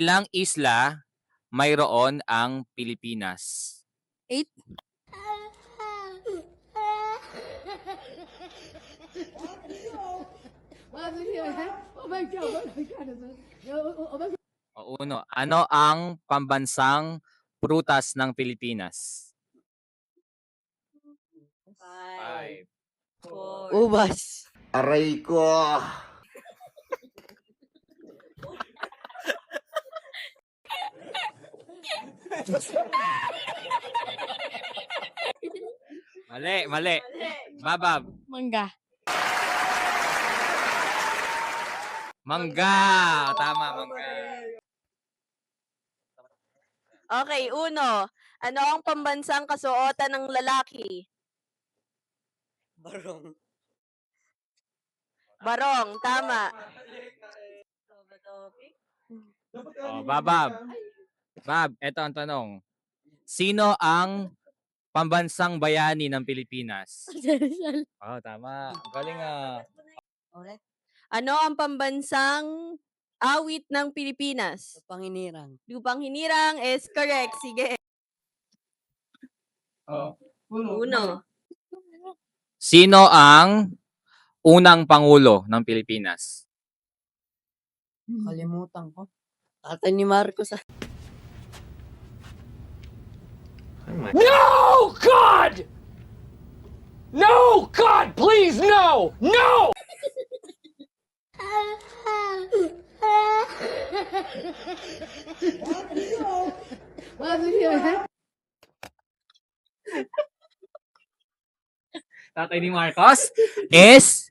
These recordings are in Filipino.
Ilang isla mayroon ang Pilipinas? 8. O uno, ano ang pambansang prutas ng Pilipinas? 5. 4. Ubas. Aray ko! Mali. Babab. Mangga. Mangga. Tama, mangga. Okay, uno. Ano ang pambansang kasuotan ng lalaki? Barong. Barong, tama. O, Babab. Bab, eto ang tanong. Sino ang pambansang bayani ng Pilipinas? Oh, tama. Ang galing ah. Ano ang pambansang awit ng Pilipinas? Panginirang. Lupang Hinirang is correct. Sige. Uno. Sino ang unang pangulo ng Pilipinas? Kalimutan ko. Tatay ni Marcos. No, God! No, God, please, no! No! Tatay ni Marcos is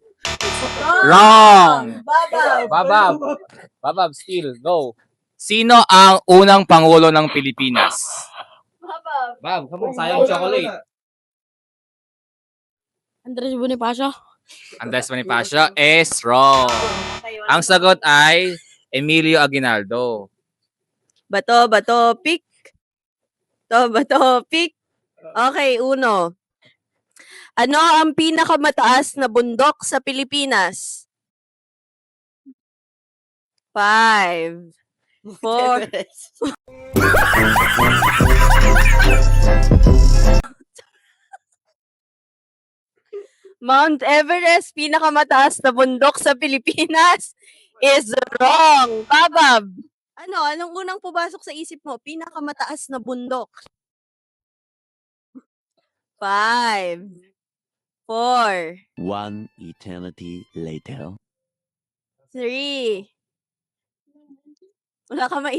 wrong. Babab, still, go. Sino ang unang pangulo ng Pilipinas? Bab, come on, sayang chocolate. Andres Bonifacio. Andres Bonifacio is wrong. Ang sagot ay Emilio Aguinaldo. Bato, pick. Bato, pick. Okay, uno. Ano ang pinakamataas na bundok sa Pilipinas? 5, 4. Mount Everest, pinakamataas na bundok sa Pilipinas, is wrong. Babab. Anong unang pumasok sa isip mo? Pinakamataas na bundok. 5, 4, One eternity later. 3. Wala ka maisip.